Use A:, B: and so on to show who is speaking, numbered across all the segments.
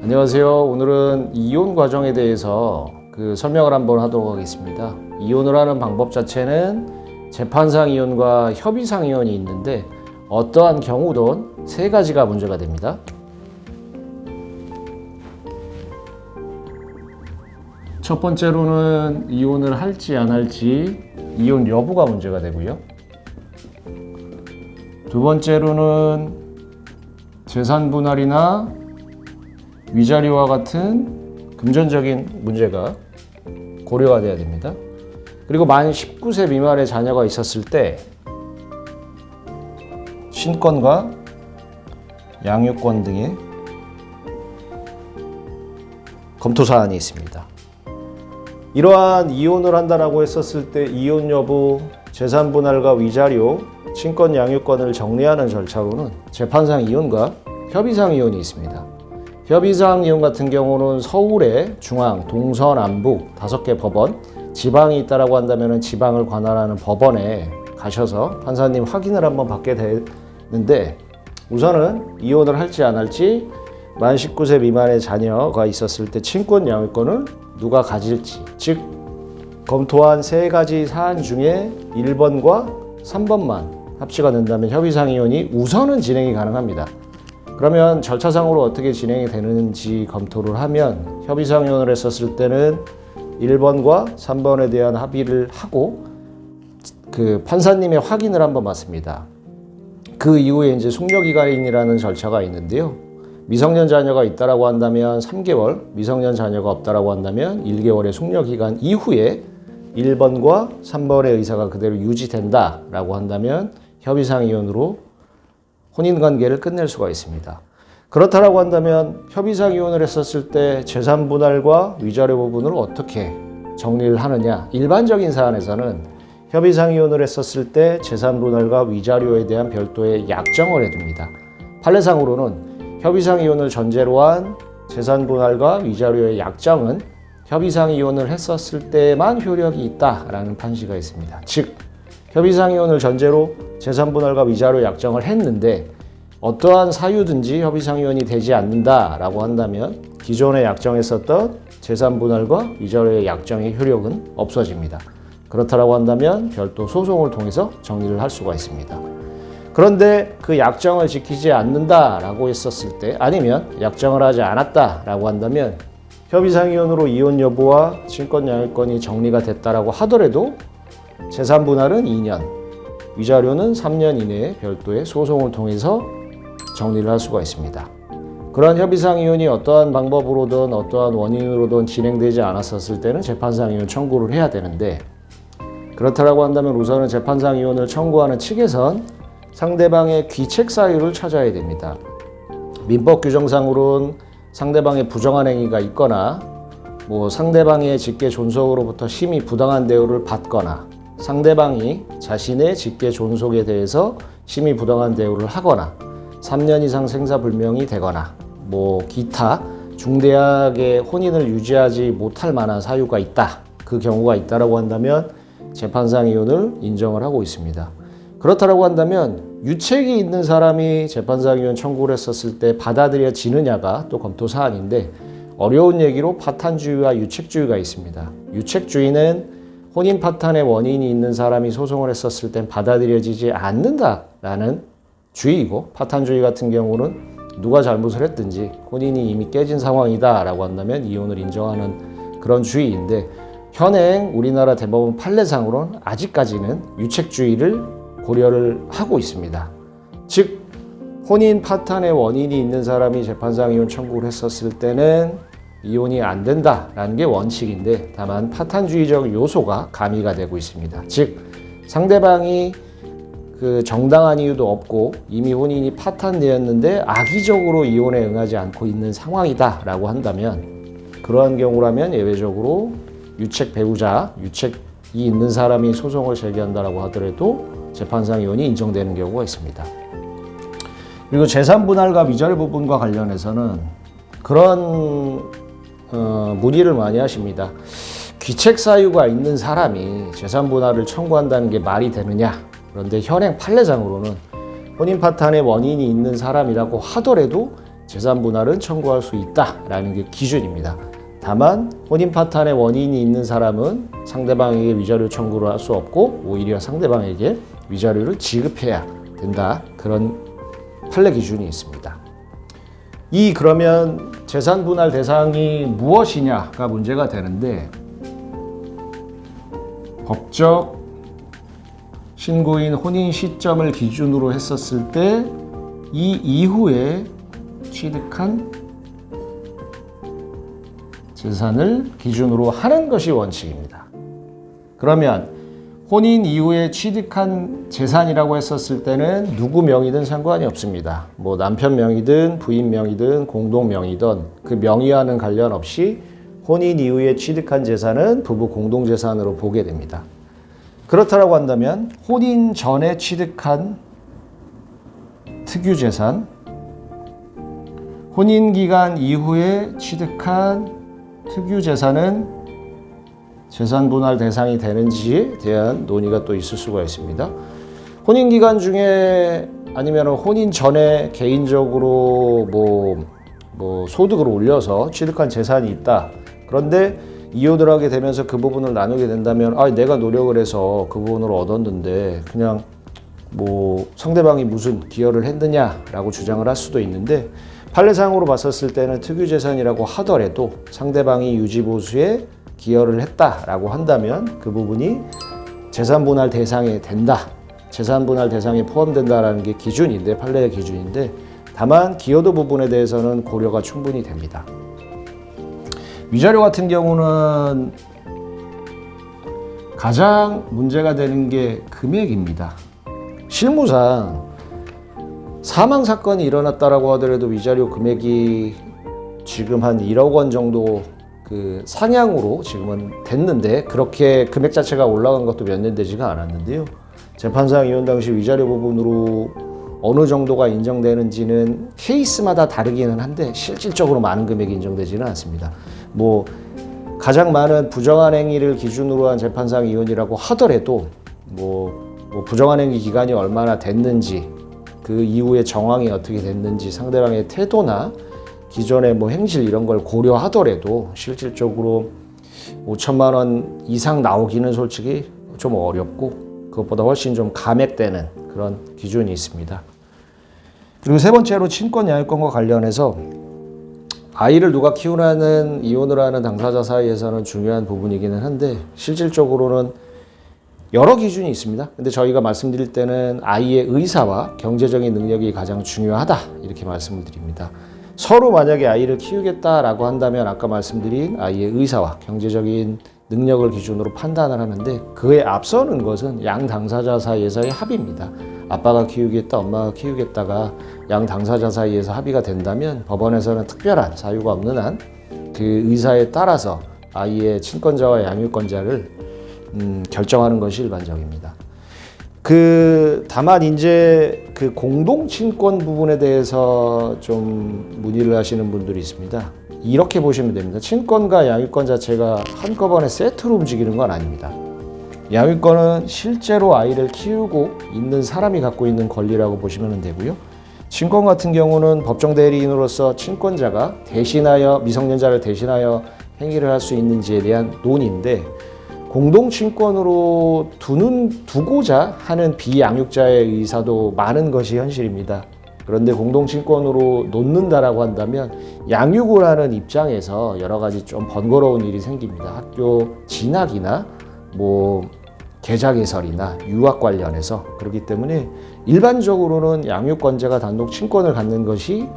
A: 안녕하세요. 오늘은 이혼 과정에 대해서 설명을 한번 하도록 하겠습니다. 이혼을 하는 방법 자체는 재판상 이혼과 협의상 이혼이 있는데 어떠한 경우든 세 가지가 문제가 됩니다. 첫 번째로는 이혼을 할지 안 할지 이혼 여부가 문제가 되고요. 두 번째로는 재산 분할이나 위자료와 같은 금전적인 문제가 고려가 돼야 됩니다. 그리고 만 19세 미만의 자녀가 있었을 때 친권과 양육권 등의 검토 사안이 있습니다. 이러한 이혼을 한다라고 했었을 때 이혼 여부, 재산 분할과 위자료, 친권 양육권을 정리하는 절차로는 재판상 이혼과 협의상 이혼이 있습니다. 협의상 이혼 같은 경우는 서울에 중앙, 동서, 남북 5개 법원, 지방이 있다라고 한다면 지방을 관할하는 법원에 가셔서 판사님 확인을 한번 받게 되는데, 우선은 이혼을 할지 안 할지, 만 19세 미만의 자녀가 있었을 때 친권 양육권을 누가 가질지, 즉 검토한 세 가지 사안 중에 1번과 3번만 합치가 된다면 협의상 이혼이 우선은 진행이 가능합니다. 그러면 절차상으로 어떻게 진행이 되는지 검토를 하면 협의상 이혼을 했었을 때는 1번과 3번에 대한 합의를 하고 판사님의 확인을 한번 받습니다. 그 이후에 이제 숙려기간이라는 절차가 있는데요. 미성년 자녀가 있다라고 한다면 3개월, 미성년 자녀가 없다라고 한다면 1개월의 숙려기간 이후에 1번과 3번의 의사가 그대로 유지된다라고 한다면 협의상 이혼으로 혼인관계를 끝낼 수가 있습니다. 그렇다라고 한다면 협의상 이혼을 했었을 때 재산 분할과 위자료 부분을 어떻게 정리를 하느냐. 일반적인 사안에서는 협의상 이혼을 했었을 때 재산 분할과 위자료에 대한 별도의 약정을 해둡니다. 판례상으로는 협의상 이혼을 전제로 한 재산 분할과 위자료의 약정은 협의상 이혼을 했었을 때만 효력이 있다라는 판시가 있습니다. 즉 협의상 이혼을 전제로 재산 분할과 위자료 약정을 했는데 어떠한 사유든지 협의상 이혼이 되지 않는다라고 한다면 기존에 약정했었던 재산 분할과 위자료의 약정의 효력은 없어집니다. 그렇다라고 한다면 별도 소송을 통해서 정리를 할 수가 있습니다. 그런데 그 약정을 지키지 않는다라고 했었을 때, 아니면 약정을 하지 않았다라고 한다면 협의상 이혼으로 이혼 여부와 친권 양육권이 정리가 됐다라고 하더라도 재산 분할은 2년, 위자료는 3년 이내에 별도의 소송을 통해서 정리를 할 수가 있습니다. 그런 협의상 이혼이 어떠한 방법으로든 어떠한 원인으로든 진행되지 않았었을 때는 재판상 이혼 청구를 해야 되는데, 그렇다라고 한다면 우선은 재판상 이혼을 청구하는 측에선 상대방의 귀책 사유를 찾아야 됩니다. 민법 규정상으로는 상대방의 부정한 행위가 있거나 상대방의 직계 존속으로부터 심히 부당한 대우를 받거나 상대방이 자신의 직계 존속에 대해서 심히 부당한 대우를 하거나 3년 이상 생사불명이 되거나 기타 중대하게 혼인을 유지하지 못할 만한 사유가 있다. 그 경우가 있다라고 한다면 재판상 이혼을 인정을 하고 있습니다. 그렇다라고 한다면 유책이 있는 사람이 재판상 이혼 청구를 했었을 때 받아들여지느냐가 또 검토 사안인데, 어려운 얘기로 파탄주의와 유책주의가 있습니다. 유책주의는 혼인 파탄의 원인이 있는 사람이 소송을 했었을 땐 받아들여지지 않는다라는 주의이고, 파탄주의 같은 경우는 누가 잘못을 했든지 혼인이 이미 깨진 상황이다라고 한다면 이혼을 인정하는 그런 주의인데, 현행 우리나라 대법원 판례상으로는 아직까지는 유책주의를 고려를 하고 있습니다. 즉 혼인 파탄의 원인이 있는 사람이 재판상 이혼 청구를 했었을 때는 이혼이 안 된다라는 게 원칙인데, 다만 파탄주의적 요소가 가미가 되고 있습니다. 즉 상대방이 정당한 이유도 없고 이미 혼인이 파탄되었는데 악의적으로 이혼에 응하지 않고 있는 상황이다라고 한다면, 그러한 경우라면 예외적으로 유책 배우자, 유책이 있는 사람이 소송을 제기한다라고 하더라도 재판상 이혼이 인정되는 경우가 있습니다. 그리고 재산 분할과 위자료 부분과 관련해서는 그런 문의를 많이 하십니다. 귀책 사유가 있는 사람이 재산 분할을 청구한다는 게 말이 되느냐. 그런데 현행 판례상으로는 혼인 파탄의 원인이 있는 사람이라고 하더라도 재산 분할은 청구할 수 있다라는 게 기준입니다. 다만 혼인 파탄의 원인이 있는 사람은 상대방에게 위자료 청구를 할 수 없고 오히려 상대방에게 위자료를 지급해야 된다. 그런 판례 기준이 있습니다. 그러면 재산 분할 대상이 무엇이냐가 문제가 되는데, 법적 신고인 혼인 시점을 기준으로 했었을 때 이 이후에 취득한 재산을 기준으로 하는 것이 원칙입니다. 그러면 혼인 이후에 취득한 재산이라고 했었을 때는 누구 명의든 상관이 없습니다. 뭐 남편 명의든 부인 명의든 공동 명의든 그 명의와는 관련 없이 혼인 이후에 취득한 재산은 부부 공동 재산으로 보게 됩니다. 그렇다고 한다면 혼인 전에 취득한 특유 재산, 혼인 기간 이후에 취득한 특유 재산은 재산 분할 대상이 되는지에 대한 논의가 또 있을 수가 있습니다. 혼인 기간 중에 아니면 혼인 전에 개인적으로 뭐 소득을 올려서 취득한 재산이 있다. 그런데 이혼을 하게 되면서 그 부분을 나누게 된다면 내가 노력을 해서 그 부분을 얻었는데 그냥 뭐 상대방이 무슨 기여를 했느냐라고 주장을 할 수도 있는데, 판례상으로 봤었을 때는 특유재산이라고 하더라도 상대방이 유지보수에 기여를 했다라고 한다면 그 부분이 재산분할 대상에 된다. 재산분할 대상에 포함된다라는 게 기준인데, 판례의 기준인데, 다만 기여도 부분에 대해서는 고려가 충분히 됩니다. 위자료 같은 경우는 가장 문제가 되는 게 금액입니다. 실무상 사망 사건이 일어났다라고 하더라도 위자료 금액이 지금 한 1억 원 정도 그 상향으로 지금은 됐는데, 그렇게 금액 자체가 올라간 것도 몇 년 되지가 않았는데요. 재판상 이혼 당시 위자료 부분으로 어느 정도가 인정되는지는 케이스마다 다르기는 한데 실질적으로 많은 금액이 인정되지는 않습니다. 뭐 가장 많은 부정한 행위를 기준으로 한 재판상 이혼이라고 하더라도 뭐 부정한 행위 기간이 얼마나 됐는지, 그 이후에 정황이 어떻게 됐는지, 상대방의 태도나 기존의 뭐 행실 이런 걸 고려하더라도 실질적으로 5천만 원 이상 나오기는 솔직히 좀 어렵고, 그것보다 훨씬 좀 감액되는 그런 기준이 있습니다. 그리고 세 번째로 친권 양육권과 관련해서 아이를 누가 키우라는 이혼을 하는 당사자 사이에서는 중요한 부분이기는 한데, 실질적으로는 여러 기준이 있습니다. 근데 저희가 말씀드릴 때는 아이의 의사와 경제적인 능력이 가장 중요하다, 이렇게 말씀을 드립니다. 서로 만약에 아이를 키우겠다라고 한다면 아까 말씀드린 아이의 의사와 경제적인 능력을 기준으로 판단을 하는데, 그에 앞서는 것은 양 당사자 사이에서의 합의입니다. 아빠가 키우겠다, 엄마가 키우겠다가 양 당사자 사이에서 합의가 된다면 법원에서는 특별한 사유가 없는 한 그 의사에 따라서 아이의 친권자와 양육권자를 결정하는 것이 일반적입니다. 다만 이제 그 공동 친권 부분에 대해서 좀 문의를 하시는 분들이 있습니다. 이렇게 보시면 됩니다. 친권과 양육권 자체가 한꺼번에 세트로 움직이는 건 아닙니다. 양육권은 실제로 아이를 키우고 있는 사람이 갖고 있는 권리라고 보시면 되고요. 친권 같은 경우는 법정 대리인으로서 친권자가 대신하여 미성년자를 대신하여 행위를 할 수 있는지에 대한 논의인데, 공동친권으로 두고자 하는 비양육자의 의사도 많은 것이 현실입니다. 그런데 공동친권으로 놓는다라고 한다면 양육을 하는 입장에서 여러 가지 좀 번거로운 일이 생깁니다. 학교 진학이나 뭐 계좌 개설이나 유학 관련해서. 그렇기 때문에 일반적으로는 양육권자가 단독 친권을 갖는 것이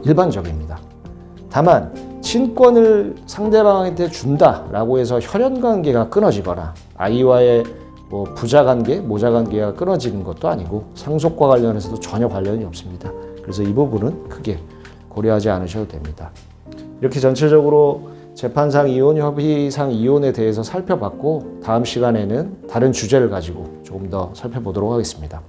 A: 일반적입니다. 다만 친권을 상대방한테 준다라고 해서 혈연관계가 끊어지거나 아이와의 부자관계, 모자관계가 끊어지는 것도 아니고 상속과 관련해서도 전혀 관련이 없습니다. 그래서 이 부분은 크게 고려하지 않으셔도 됩니다. 이렇게 전체적으로 재판상 이혼, 협의상 이혼에 대해서 살펴봤고, 다음 시간에는 다른 주제를 가지고 조금 더 살펴보도록 하겠습니다.